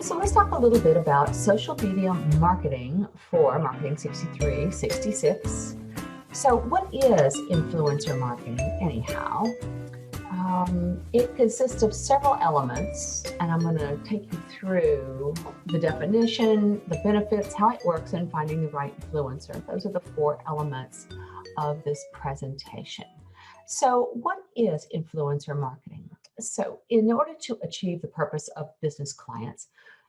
So let's talk a little bit about social media marketing for Marketing 6366. So what is influencer marketing anyhow? It consists of several elements, and I'm going to take you through the definition, the benefits, how it works, and finding the right influencer. Those are the four elements of this presentation. So what is influencer marketing? So in order to achieve the purpose of business clients,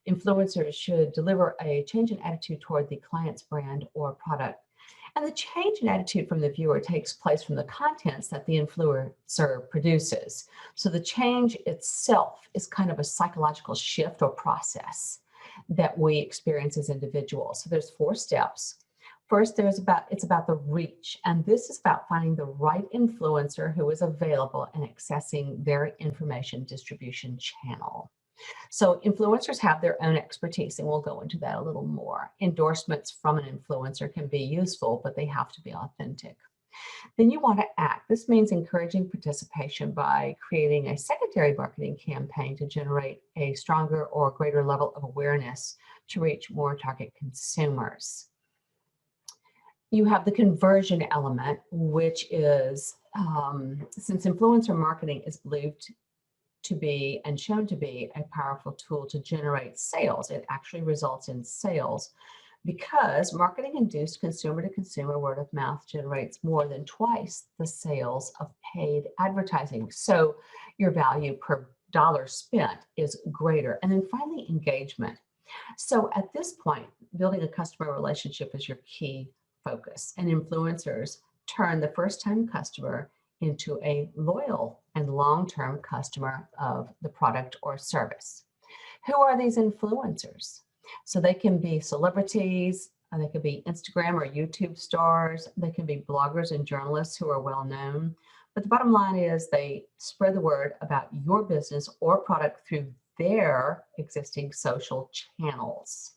influencers should deliver a change in attitude toward the client's brand or product. And the change in attitude from the viewer takes place from the contents that the influencer produces. So the change itself is kind of a psychological shift or process that we experience as individuals. So there's four steps. First, it's about the reach, and this is about finding the right influencer who is available and accessing their information distribution channel. So influencers have their own expertise, and we'll go into that a little more. Endorsements from an influencer can be useful, but they have to be authentic. Then you want to act. This means encouraging participation by creating a secondary marketing campaign to generate a stronger or greater level of awareness to reach more target consumers. You have the conversion element, which is, since influencer marketing is believed to be and shown to be a powerful tool to generate sales, it actually results in sales because marketing-induced consumer-to-consumer word of mouth generates more than twice the sales of paid advertising. So your value per dollar spent is greater. And then finally, engagement. So at this point, building a customer relationship is your key focus, and influencers turn the first-time customer into a loyal and long-term customer of the product or service. Who are these influencers? So they can be celebrities, they can be Instagram or YouTube stars, they can be bloggers and journalists who are well known. But the bottom line is they spread the word about your business or product through their existing social channels.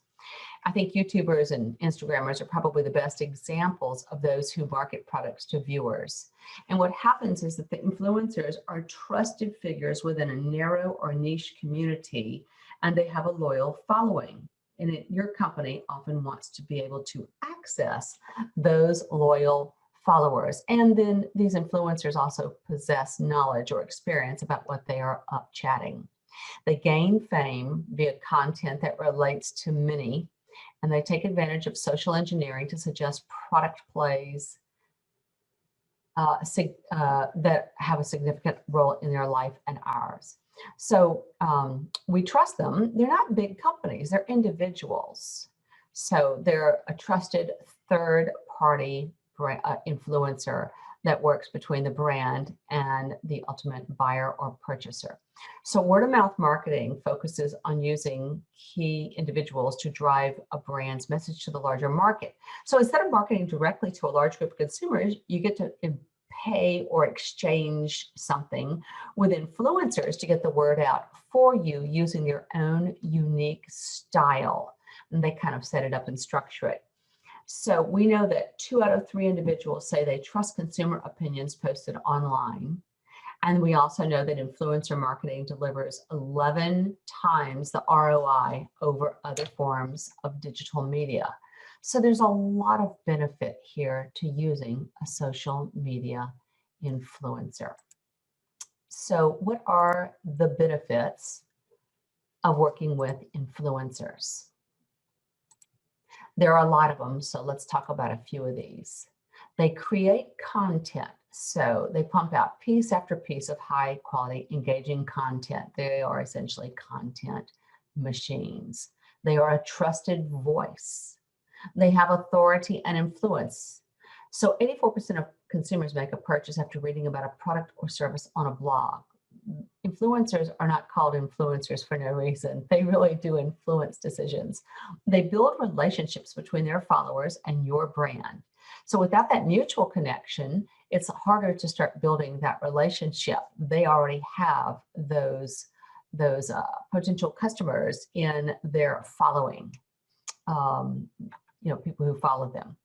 I think YouTubers and Instagrammers are probably the best examples of those who market products to viewers. And what happens is that the influencers are trusted figures within a narrow or niche community, and they have a loyal following. And your company often wants to be able to access those loyal followers. And then these influencers also possess knowledge or experience about what they are up chatting. They gain fame via content that relates to many, and they take advantage of social engineering to suggest product plays that have a significant role in their life and ours. So we trust them. They're not big companies, they're individuals. So they're a trusted third-party influencer that works between the brand and the ultimate buyer or purchaser. So word-of-mouth marketing focuses on using key individuals to drive a brand's message to the larger market. So instead of marketing directly to a large group of consumers, you get to pay or exchange something with influencers to get the word out for you using their own unique style. And they kind of set it up and structure it. So we know that 2 out of 3 individuals say they trust consumer opinions posted online. And we also know that influencer marketing delivers 11 times the ROI over other forms of digital media. So there's a lot of benefit here to using a social media influencer. So what are the benefits of working with influencers? There are a lot of them, so let's talk about a few of these. They create content. So they pump out piece after piece of high quality, engaging content. They are essentially content machines. They are a trusted voice. They have authority and influence. So 84% of consumers make a purchase after reading about a product or service on a blog. Influencers are not called influencers for no reason. They really do influence decisions. They build relationships between their followers and your brand. So without that mutual connection, it's harder to start building that relationship. They already have those potential customers in their following, people who follow them.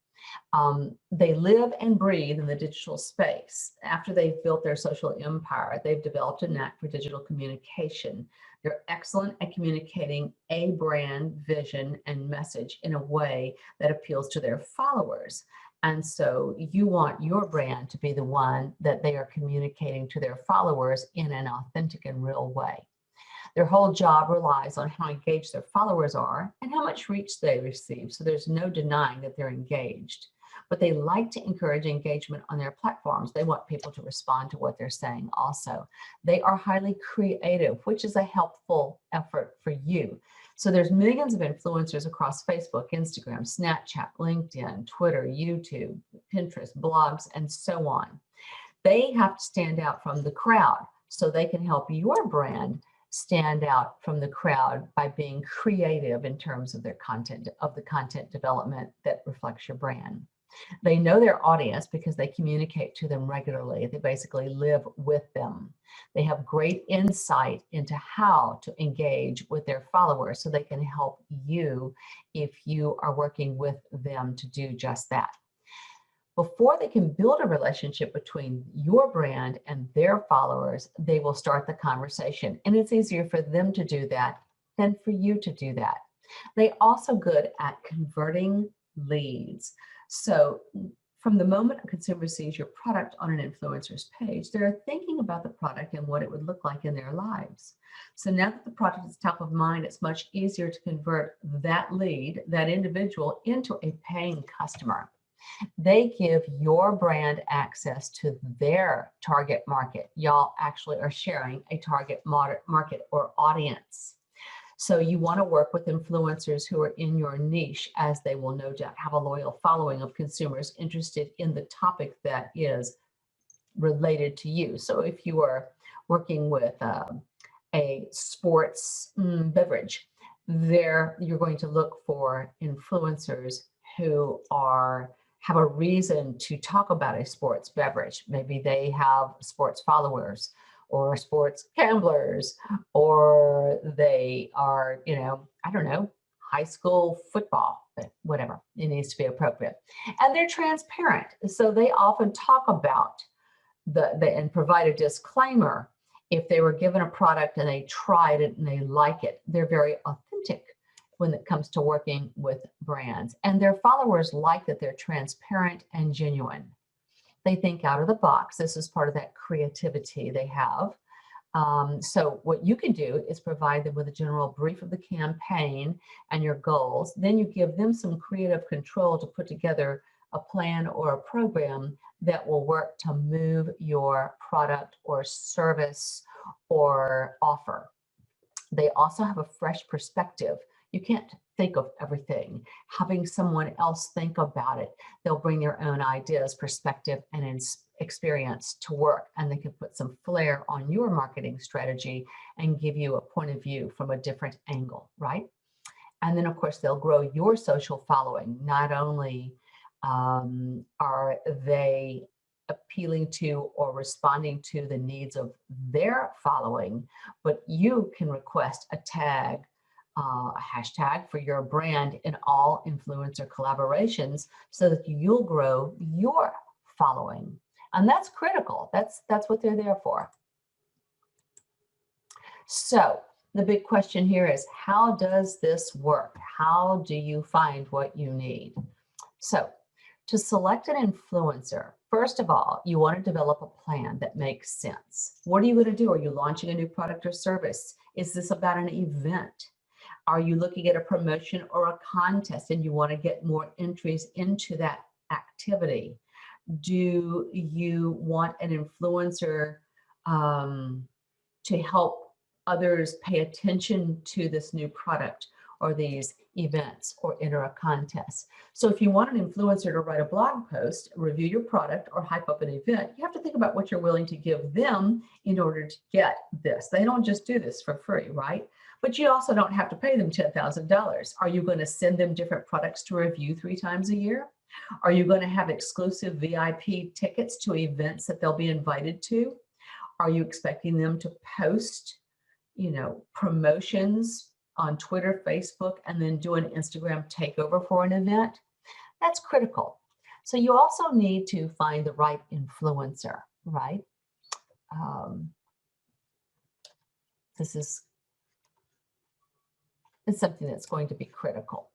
They live and breathe in the digital space. After they've built their social empire, they've developed a knack for digital communication. They're excellent at communicating a brand vision and message in a way that appeals to their followers. And so you want your brand to be the one that they are communicating to their followers in an authentic and real way. Their whole job relies on how engaged their followers are and how much reach they receive. So there's no denying that they're engaged. But they like to encourage engagement on their platforms. They want people to respond to what they're saying also. They are highly creative, which is a helpful effort for you. So there's millions of influencers across Facebook, Instagram, Snapchat, LinkedIn, Twitter, YouTube, Pinterest, blogs, and so on. They have to stand out from the crowd so they can help your brand stand out from the crowd by being creative in terms of their content, of the content development that reflects your brand. They know their audience because they communicate to them regularly. They basically live with them. They have great insight into how to engage with their followers so they can help you if you are working with them to do just that. Before they can build a relationship between your brand and their followers, they will start the conversation. And it's easier for them to do that than for you to do that. They're also good at converting leads. So from the moment a consumer sees your product on an influencer's page, they're thinking about the product and what it would look like in their lives. So now that the product is top of mind, it's much easier to convert that lead, that individual, into a paying customer. They give your brand access to their target market. Y'all actually are sharing a target market or audience. So you want to work with influencers who are in your niche, as they will no doubt have a loyal following of consumers interested in the topic that is related to you. So if you are working with a sports beverage, there you're going to look for influencers who have a reason to talk about a sports beverage. Maybe they have sports followers or sports gamblers, or they are, I don't know, high school football, whatever. It needs to be appropriate. And they're transparent. So they often talk about and provide a disclaimer if they were given a product and they tried it and they like it. They're very authentic when it comes to working with brands. And their followers like that they're transparent and genuine. They think out of the box. This is part of that creativity they have. So what you can do is provide them with a general brief of the campaign and your goals. Then you give them some creative control to put together a plan or a program that will work to move your product or service or offer. They also have a fresh perspective. You can't think of everything. Having someone else think about it, they'll bring their own ideas, perspective, and experience to work, and they can put some flair on your marketing strategy and give you a point of view from a different angle, right? And then, of course, they'll grow your social following. Not only are they appealing to or responding to the needs of their following, but you can request a tag, a hashtag for your brand in all influencer collaborations so that you'll grow your following. And that's critical. That's what they're there for. So the big question here is, how does this work? How do you find what you need? So to select an influencer, first of all, you want to develop a plan that makes sense. What are you going to do? Are you launching a new product or service? Is this about an event? Are you looking at a promotion or a contest and you want to get more entries into that activity? Do you want an influencer to help others pay attention to this new product or these events or enter a contest? So if you want an influencer to write a blog post, review your product, or hype up an event, you have to think about what you're willing to give them in order to get this. They don't just do this for free, right? But you also don't have to pay them $10,000. Are you going to send them different products to review 3 times a year? Are you going to have exclusive VIP tickets to events that they'll be invited to? Are you expecting them to post, promotions on Twitter, Facebook, and then do an Instagram takeover for an event? That's critical. So you also need to find the right influencer, right? Um, this is it's something that's going to be critical.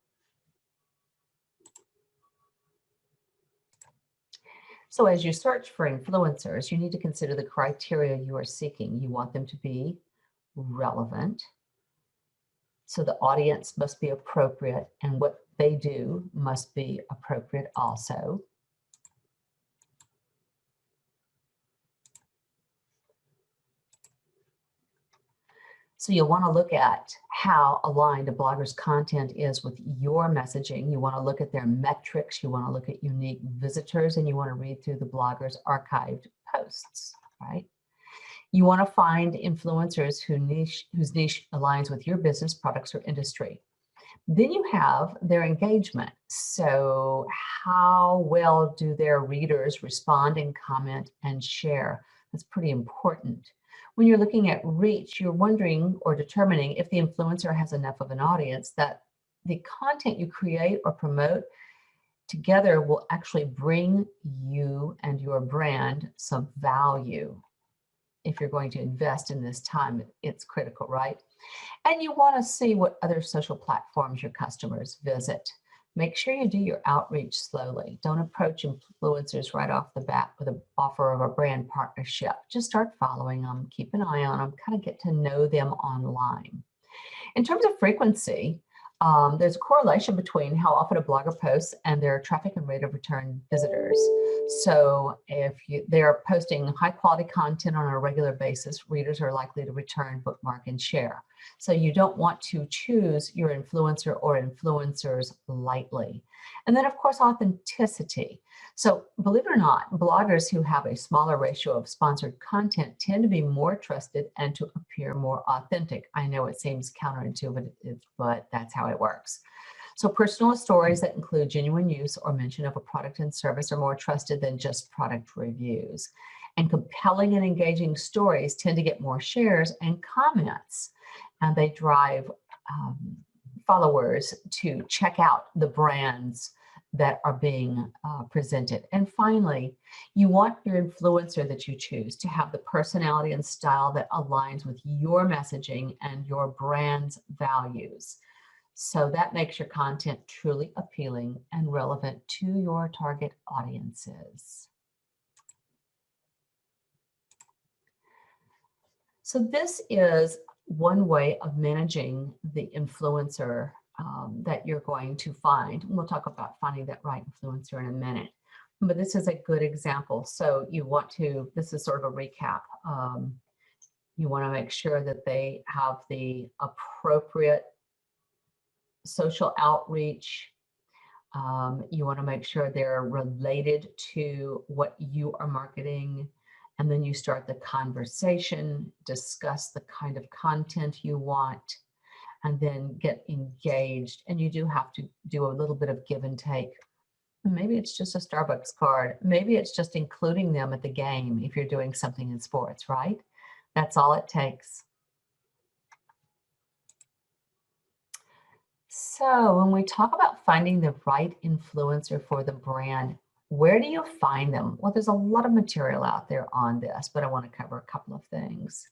So as you search for influencers, you need to consider the criteria you are seeking. You want them to be relevant. So the audience must be appropriate, and what they do must be appropriate also. So you'll want to look at how aligned a blogger's content is with your messaging. You want to look at their metrics. You want to look at unique visitors, and you want to read through the blogger's archived posts, right? You want to find influencers whose niche aligns with your business, products, or industry. Then you have their engagement. So how well do their readers respond and comment and share? That's pretty important. When you're looking at reach, you're wondering or determining if the influencer has enough of an audience that the content you create or promote together will actually bring you and your brand some value. If you're going to invest in this time, it's critical, right? And you want to see what other social platforms your customers visit. Make sure you do your outreach slowly. Don't approach influencers right off the bat with an offer of a brand partnership. Just start following them, keep an eye on them, kind of get to know them online. In terms of frequency, there's a correlation between how often a blogger posts and their traffic and rate of return visitors. So if they're posting high quality content on a regular basis, readers are likely to return, bookmark, and share. So you don't want to choose your influencer or influencers lightly. And then of course, authenticity. So believe it or not, bloggers who have a smaller ratio of sponsored content tend to be more trusted and to appear more authentic. I know it seems counterintuitive, but that's how it works. So personal stories that include genuine use or mention of a product and service are more trusted than just product reviews. And compelling and engaging stories tend to get more shares and comments, and they drive followers to check out the brands that are being presented. And finally, you want your influencer that you choose to have the personality and style that aligns with your messaging and your brand's values. So that makes your content truly appealing and relevant to your target audiences. So this is one way of managing the influencer that you're going to find. We'll talk about finding that right influencer in a minute, but this is a good example. So you want to, this is sort of a recap. You want to make sure that they have the appropriate social outreach. You want to make sure they're related to what you are marketing. And then you start the conversation, discuss the kind of content you want, and then get engaged. And you do have to do a little bit of give and take. Maybe it's just a Starbucks card. Maybe it's just including them at the game if you're doing something in sports, right? That's all it takes. So when we talk about finding the right influencer for the brand, where do you find them? Well, there's a lot of material out there on this, but I want to cover a couple of things.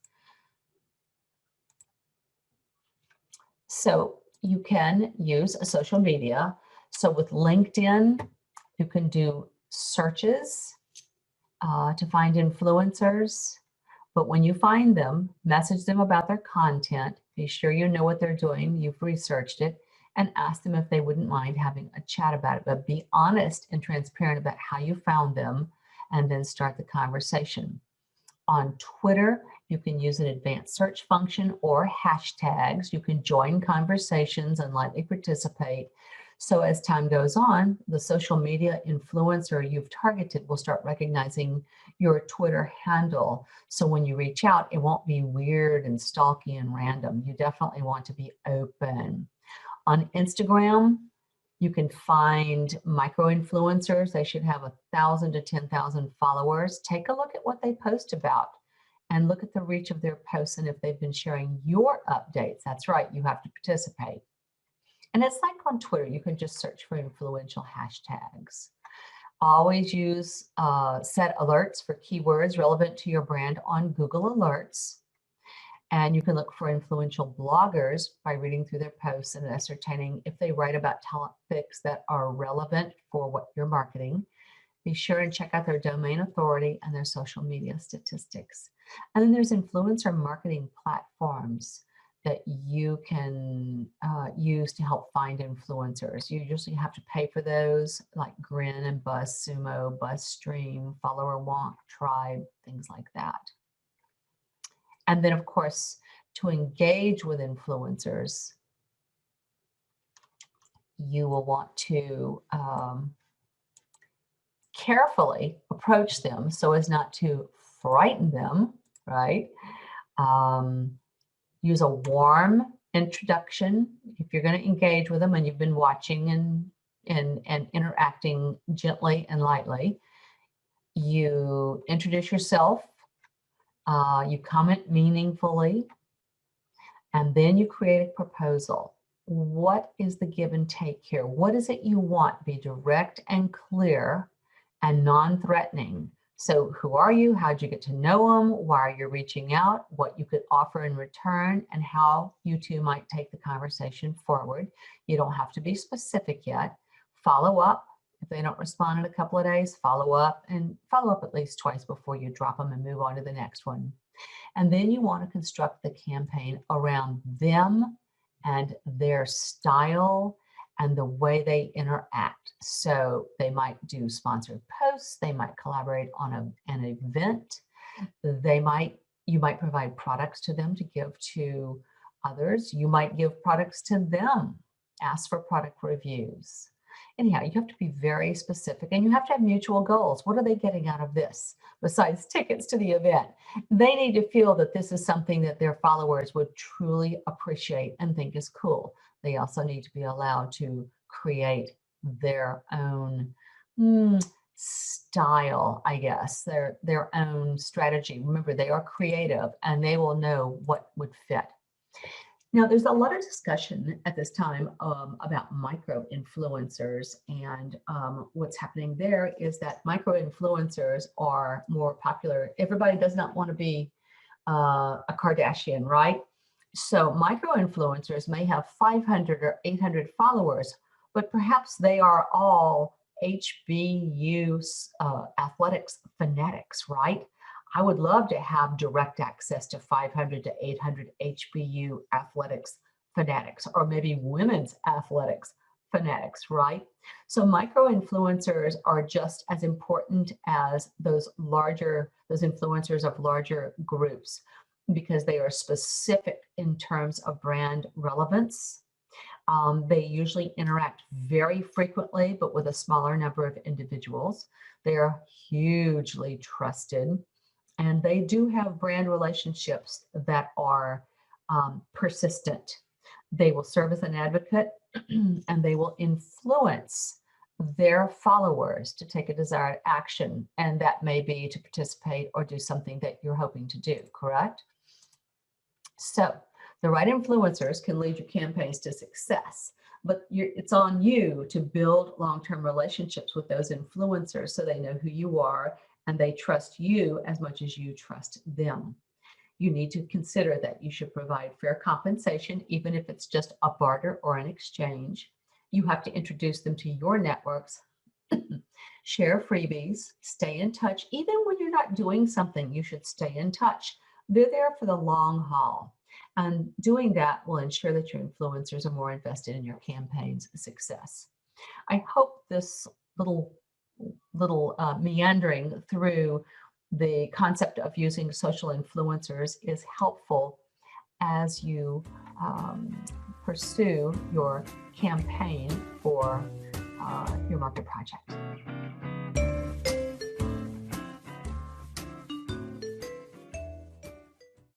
So you can use a social media. So with LinkedIn, you can do searches to find influencers. But when you find them, message them about their content. Be sure you know what they're doing, you've researched it, and ask them if they wouldn't mind having a chat about it. But be honest and transparent about how you found them, and then start the conversation. On Twitter, you can use an advanced search function or hashtags. You can join conversations and lightly participate. So as time goes on, the social media influencer you've targeted will start recognizing your Twitter handle. So when you reach out, it won't be weird and stalky and random. You definitely want to be open. On Instagram, you can find micro influencers. They should have 1,000 to 10,000 followers. Take a look at what they post about and look at the reach of their posts and if they've been sharing your updates. That's right, you have to participate. And it's like on Twitter, you can just search for influential hashtags. Always use set alerts for keywords relevant to your brand on Google Alerts. And you can look for influential bloggers by reading through their posts and ascertaining if they write about topics that are relevant for what you're marketing. Be sure and check out their domain authority and their social media statistics. And then there's influencer marketing platforms that you can use to help find influencers. You usually have to pay for those, like Grin and BuzzSumo, BuzzStream, Follower Wonk, Tribe, things like that. And then, of course, to engage with influencers, you will want to carefully approach them so as not to frighten them, right? Use a warm introduction. If you're going to engage with them and you've been watching and interacting gently and lightly, you introduce yourself, you comment meaningfully, and then you create a proposal. What is the give and take here? What is it you want? Be direct and clear and non-threatening. So who are you? How'd you get to know them? Why are you reaching out? What you could offer in return, and how you two might take the conversation forward. You don't have to be specific yet. Follow up. If they don't respond in a couple of days, follow up at least twice before you drop them and move on to the next one. And then you want to construct the campaign around them and their style and the way they interact. So they might do sponsored posts, they might collaborate on an event, you might provide products to them to give to others, you might give products to them, ask for product reviews. Anyhow, you have to be very specific, and you have to have mutual goals. What are they getting out of this besides tickets to the event? They need to feel that this is something that their followers would truly appreciate and think is cool. They also need to be allowed to create their own style, I guess, their own strategy. Remember, they are creative and they will know what would fit. Now, there's a lot of discussion at this time about micro-influencers, and what's happening there is that micro-influencers are more popular. Everybody does not want to be a Kardashian, right? So micro-influencers may have 500 or 800 followers, but perhaps they are all HBU athletics fanatics, right? I would love to have direct access to 500 to 800 HBU athletics fanatics, or maybe women's athletics fanatics, right? So micro-influencers are just as important as those influencers of larger groups, because they are specific in terms of brand relevance. They usually interact very frequently, but with a smaller number of individuals. They are hugely trusted. And they do have brand relationships that are persistent. They will serve as an advocate and they will influence their followers to take a desired action. And that may be to participate or do something that you're hoping to do, correct? So the right influencers can lead your campaigns to success, but it's on you to build long-term relationships with those influencers so they know who you are and they trust you as much as you trust them. You need to consider that you should provide fair compensation, even if it's just a barter or an exchange. You have to introduce them to your networks, share freebies, stay in touch. Even when you're not doing something, you should stay in touch. They're there for the long haul. And doing that will ensure that your influencers are more invested in your campaign's success. I hope this little meandering through the concept of using social influencers is helpful as you pursue your campaign for your market project.